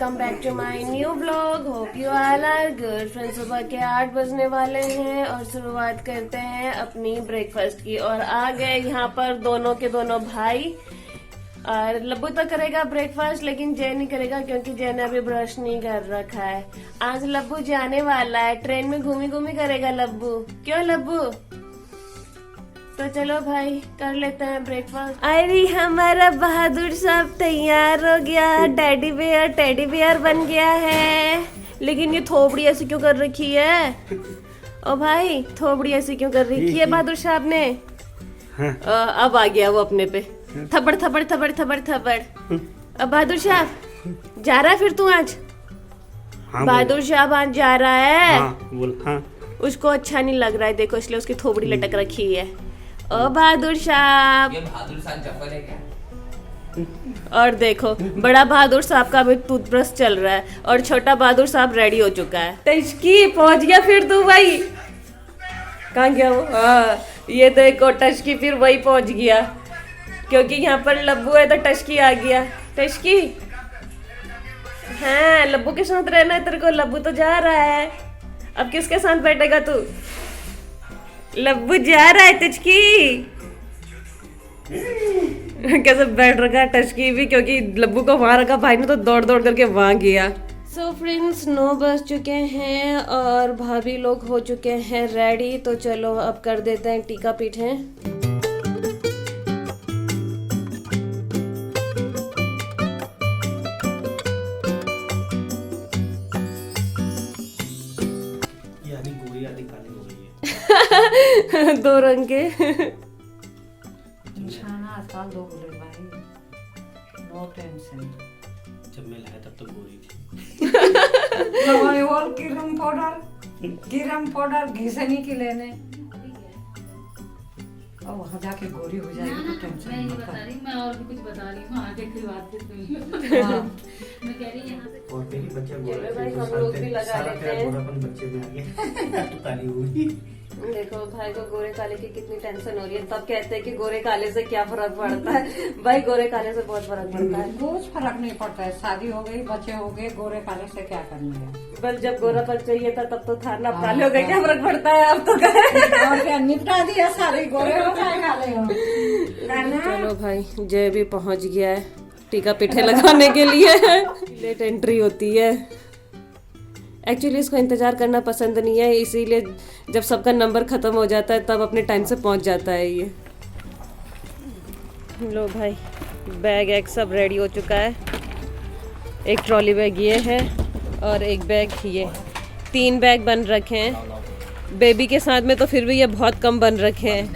Welcome back to my new blog. Hope you all are good. Friends, सुबह के 8 बजने वाले हैं और शुरुआत करते हैं अपनी ब्रेकफास्ट की। और आ गए यहाँ पर दोनों के दोनों भाई। और लब्बू तो करेगा ब्रेकफास्ट, लेकिन जय नहीं करेगा क्योंकि जय ने अभी ब्रश नहीं कर रखा है। आज लब्बू जाने वाला है, ट्रेन में घूमी घूमी करेगा लब्बू। क्यों लब्बू? तो चलो भाई कर लेते हैं ब्रेकफास्ट। अरे हमारा बहादुर साहब तैयार हो गया, टेडी बियर बन गया है। लेकिन ये थोबड़ी ऐसी क्यों कर रखी है? ओ भाई, थोबड़ी ऐसी क्यों कर रखी है बहादुर साहब ने? अब आ गया वो अपने पे। थप्पड़ थप्पड़ थप्पड़ थप्पड़ थप्पड़। अब बहादुर साहब जा रहा है फिर तू आज? हाँ, बहादुर साहब आज जा रहा है। हाँ, बोल। हाँ। उसको अच्छा नहीं लग रहा है, देखो इसलिए उसकी थोबड़ी लटक रखी है। ओ बहादुर साहब, ये बहादुर साहब चप्पल है क्या? और देखो बड़ा बहादुर साहब का भी टूथब्रश चल रहा है और छोटा बहादुर साहब रेडी हो चुका है। टचकी पहुंच गया फिर तू भाई? कहाँ गया वो? हाँ, ये देखो टचकी फिर वही पहुंच गया क्योंकि यहाँ पर लब्बू है तो टचकी आ गया। टचकी, हाँ लब्बू के साथ रहना है तेरे को। लब्बू तो जा रहा है, अब किसके साथ बैठेगा तू? लब्बू जा रहा है टचकी। कैसे बैठ रखा है टचकी भी, क्योंकि लब्बू को वहां रखा भाई ने तो दौड़ दौड़ करके वहां गया। सो फ्रेंड्स, 9 बज चुके हैं और भाभी लोग हो चुके हैं रेडी। तो चलो अब कर देते हैं टीका पीठे। यानी गोरी आदि काली हो गई है। दो रंग के। आजकल दो बोले भाई, नो टेंशन। जब मैं लाया तब तो गोरी थी। और कीरम पाउडर घिसनी की लेने और वहाँ जाके गोरी हो जाएगी तो टेंशन मैं मत बता कर। रही, मैं और भी कुछ बता रही हूँ आगे की बात सुन। हाँ, मैं कह रही यहाँ से और मेरी बच्चा गोरा चलो भाई, थे, हम तो लोग भी लगा सारा लेते तेरा हैं। गोरापन बच्चे में आ गया। तू काली हो गई। देखो भाई को गोरे काले की कितनी टेंशन हो रही है। तब कहते हैं कि गोरे काले से क्या फर्क पड़ता है। भाई गोरे काले से बहुत फर्क पड़ता है। कुछ फर्क नहीं पड़ता है। शादी हो गई, बच्चे हो गए, गोरे काले से क्या करना है? बस जब गोरापन चाहिए था तब तो था ना। अब काले हो गए, क्या फर्क पड़ता है? अब तो कहे और क्या निपटा दिया, सारे गोरे हो गए, काले हो। चलो भाई, जय भी पहुंच गया है टीका पीठे लगाने के लिए। लेट एंट्री होती है। एक्चुअली इसको इंतजार करना पसंद नहीं है, इसीलिए जब सबका नंबर खत्म हो जाता है तब अपने टाइम से पहुंच जाता है ये। लो भाई, बैग एक सब रेडी हो चुका है। एक ट्रॉली बैग ये है और एक बैग ये। 3 बैग बन रखे हैं। बेबी के साथ में तो फिर भी ये बहुत कम बन रखे हैं।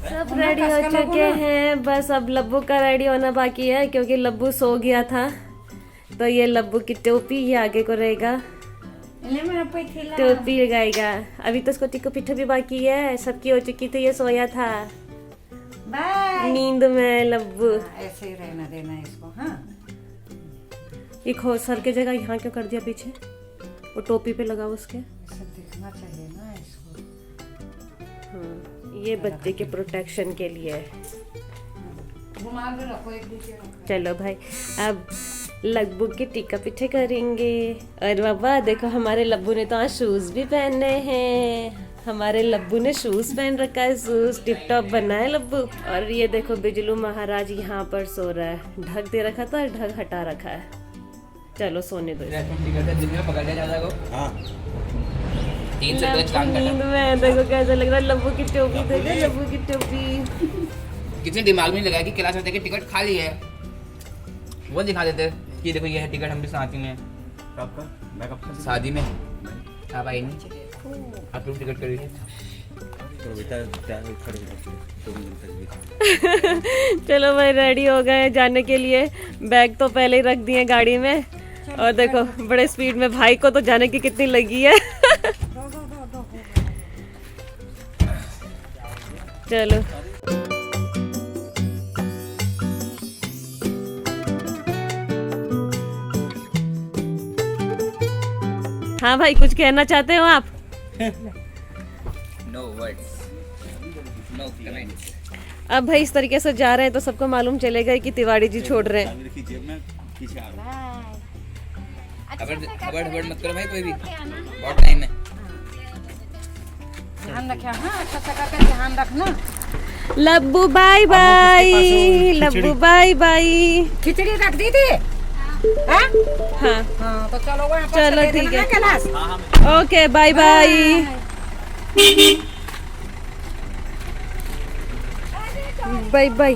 सब रेडी हो चुके हैं, बस अब लब्बू का रेडी होना बाकी है क्योंकि लब्बू सो गया था। तो ये लब्बू की टोपी ये आगे को रहेगा, टोपी लगाएगा। अभी तो उसको टिको पिठो भी बाकी है, सबकी हो चुकी थी, ये सोया था बाय। नींद में लब्बू। ऐसे ही रहना देना इसको। हाँ, ये खो सर के जगह यहाँ क्यों कर दिया पीछे? वो टोपी पे लगा उसके। ऐसे दिखना चाहिए ना इसको। हाँ, ये बच्चे के प्रोटेक्शन के लिए है। घुमा के रखो, एक दूसरे रखो। चलो भाई, अब लब्बू के टीका पीठे करेंगे। और बाबा देखो, हमारे लब्बू ने तो आज शूज भी पहने हैं। हमारे लब्बू ने शूज पहन रखा है, शूज टिप टॉप बना है लब्बू। और ये देखो बिजलू महाराज यहाँ पर सो रहा है। ढक दे रखा था, ढक हटा रखा है। चलो सोने दो। दिन में पकड़ लिया जाता को। हाँ। 3 से 2 काम नींद करता। में देखो कैसा लग रहा है। लब्बू की टोपी देखो, लब्बू की टोपी। किसी दिमाग में नहीं लगाया कि क्लास में जाके टिकट खाली है, वो दिखा देते कि देखो ये है टिकट, हम भी साथी में आपका मैं कब तक शादी में आप आई नहीं, आप लोग टिकट करिए। तो बेटा क्या खड़े हो 2 मिनट तक। चलो भाई, रेडी हो गए जाने के लिए। बैग तो पहले ही रख दिए गाड़ी में। और देखो बड़े स्पीड में भाई को तो जाने की कितनी लगी है। चलो हाँ भाई, कुछ कहना चाहते हो आप? No words, no comments. अब भाई इस तरीके से जा रहे हैं तो सबको मालूम चलेगा कि तिवारी जी छोड़ रहे हैं। जेब में पीछे आ रहा हूं। खबर मत करो भाई कोई भी, बहुत टाइम है। ध्यान रखना, हाँ अच्छा सा करके ध्यान रखना। Labbu bye bye, Labbu bye bye. खिचड़ी रख दी थी। हाँ हाँ हाँ तो चलो वहाँ पर चलो से ले ठीक लेना है। गिलास। Okay bye bye. Bye bye.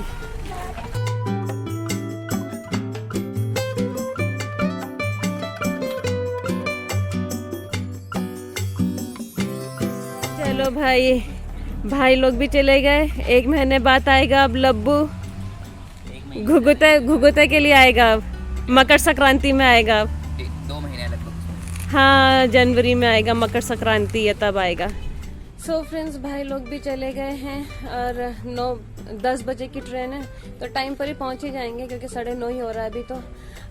चलो भाई, भाई लोग भी चले गए। 1 महीने बाद आएगा अब लब्बू। घुघुते के लिए आएगा अब, मकर संक्रांति में आएगा अब। 2 महीने लगभग। हाँ जनवरी में आएगा, मकर संक्रांति है तब आएगा। सो फ्रेंड्स, भाई लोग भी चले गए हैं और 9-10 बजे की ट्रेन है तो टाइम पर ही पहुंच ही जाएंगे क्योंकि 9:30 ही हो रहा है अभी तो।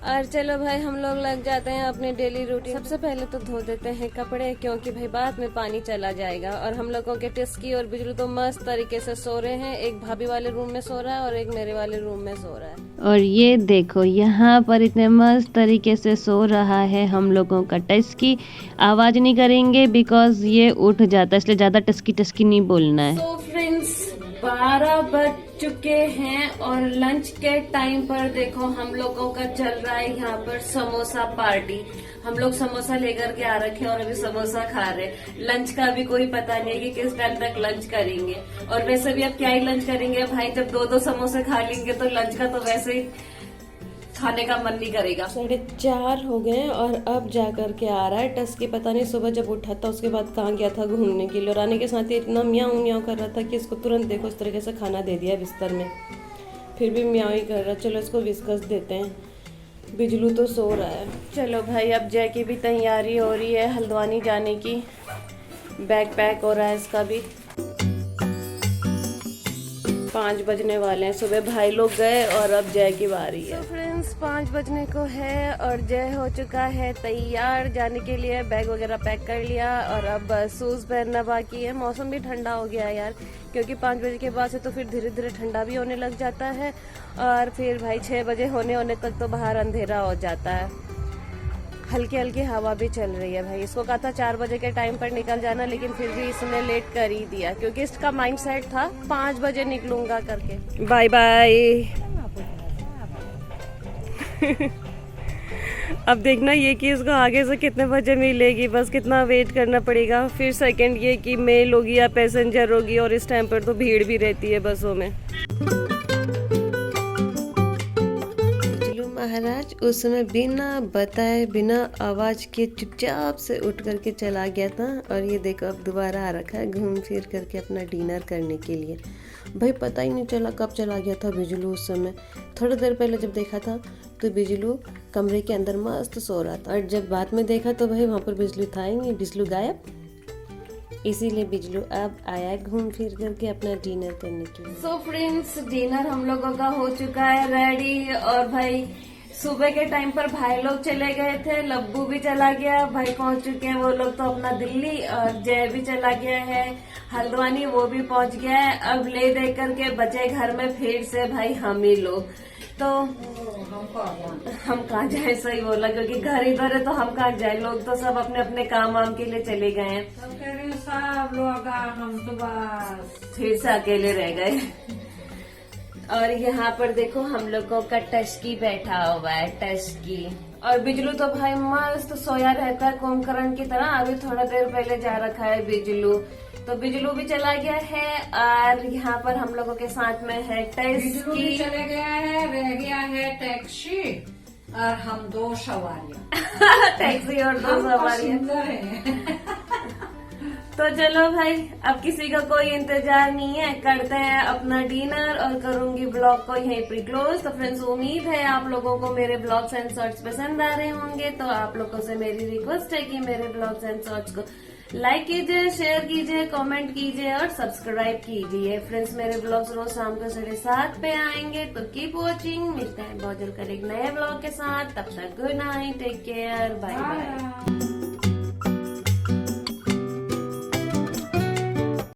और चलो भाई हम लोग लग जाते हैं अपने डेली रूटीन। सबसे पहले तो धो देते हैं कपड़े क्योंकि भाई बाद में पानी चला जाएगा। और हम लोगों के टिस्की और बिजलू तो मस्त तरीके से सो रहे हैं। एक भाभी वाले रूम में सो रहा है और एक मेरे वाले रूम में सो रहा है। और ये देखो यहाँ पर इतने मस्त तरीके से सो रहा है हम लोगों का टिस्की। आवाज नहीं करेंगे बिकॉज ये उठ जाता है, इसलिए ज्यादा टिस्की नहीं बोलना है। तो फ्रेंड्स 12 बज चुके हैं और लंच के टाइम पर देखो हम लोगों का चल रहा है यहाँ पर समोसा पार्टी। हम लोग समोसा लेकर के आ रखे हैं और अभी समोसा खा रहे हैं। लंच का भी कोई पता नहीं है कि किस टाइम तक लंच करेंगे। और वैसे भी अब क्या ही लंच करेंगे भाई, जब 2-2 समोसे खा लेंगे तो लंच का तो वैसे ही खाने का मन नहीं करेगा। 4:30 हो गए और अब जा करके आ रहा है टस्की। पता नहीं सुबह जब उठा था उसके बाद कहाँ गया था घूमने के लिए और आने के साथ ही इतना म्याऊं म्याऊं कर रहा था कि इसको तुरंत देखो इस तरीके से खाना दे दिया बिस्तर में, फिर भी म्याऊं ही कर रहा। चलो इसको विस्कस देते हैं। बिजलू तो सो रहा है। चलो भाई अब जय की भी तैयारी हो रही है हल्द्वानी जाने की। बैग पैक हो रहा है इसका भी। 5 बजने वाले हैं। सुबह भाई लोग गए और अब जय की बारी है। फ्रेंड्स 5 बजने को है और जय हो चुका है तैयार जाने के लिए। बैग वगैरह पैक कर लिया और अब शूज पहनना बाकी है। मौसम भी ठंडा हो गया है यार, क्योंकि 5 बजे के बाद से तो फिर धीरे धीरे ठंडा भी होने लग जाता है और फिर भाई 6 बजे होने तक तो बाहर अंधेरा हो जाता है। हल्की हल्की हवा भी चल रही है भाई। इसको कहा था 4 बजे के टाइम पर निकल जाना, लेकिन फिर भी इसने लेट कर ही दिया क्योंकि इसका माइंड सेट था 5 बजे निकलूंगा करके। Bye bye. अब देखना ये कि इसको आगे से कितने बजे मिलेगी, बस कितना वेट करना पड़ेगा। फिर सेकंड ये कि मेल होगी या पैसेंजर होगी और इस टाइम पर तो भीड़ भी रहती है बसों में। महाराज उस समय बिना बताए बिना आवाज के चुपचाप से उठ करके चला गया था और ये देखो अब दोबारा आ रखा है घूम फिर करके अपना डिनर करने के लिए। भाई पता ही नहीं चला कब चला गया था बिजलू उस समय। थोड़ी देर पहले जब देखा था तो बिजलू कमरे के अंदर मस्त सो रहा था और जब बाद में देखा तो भाई वहाँ पर बिजलू था ही नहीं, बिजलू गायब। इसीलिए बिजलू अब आया घूम फिर करके अपना डिनर करने के लिए। सो फ्रेंड्स डिनर हम लोगों का हो चुका है रेडी। और भाई सुबह के टाइम पर भाई लोग चले गए थे, लब्बू भी चला गया, भाई पहुंच चुके हैं वो लोग तो अपना दिल्ली। और जय भी चला गया है हल्द्वानी, वो भी पहुंच गया है। अब ले दे करके बचे घर में फिर से भाई हम ही लोग। तो हम कहाँ जाए, सही बोला, क्योंकि घर इधर है तो हम कहाँ जाए। लोग तो सब अपने अपने काम वाम के लिए चले गए हैं। सब लोग हम तो बस फिर से अकेले रह गए। और यहाँ पर देखो हम लोगों का टस्की बैठा हुआ है, टस्की। और बिजलू तो भाई मस्त सोया रहता है कुंभकर्ण की तरह। अभी थोड़ा देर पहले जा रखा है बिजलू, तो बिजलू भी चला गया है। और यहाँ पर हम लोगों के साथ में है टस्की। चले गया है, रह गया है टैक्सी और हम 2 सवारियां। टैक्सी और 2 सवारियां। तो चलो भाई अब किसी का कोई इंतजार नहीं है, करते हैं अपना डिनर और करूंगी ब्लॉग को यहीं पर क्लोज। तो फ्रेंड्स उम्मीद है आप लोगों को मेरे ब्लॉग्स एंड शॉर्ट्स पसंद आ रहे होंगे। तो आप लोगों से मेरी रिक्वेस्ट है कि मेरे ब्लॉग्स एंड शॉर्ट्स को लाइक कीजिए, शेयर कीजिए, कमेंट कीजिए और सब्सक्राइब कीजिए। फ्रेंड्स मेरे ब्लॉग्स रोज शाम को 7:30 पे आएंगे, तो कीप वॉचिंग। मिलते हैं बहुत जल्द एक नए ब्लॉग के साथ। तब तक good night, take care, bye bye.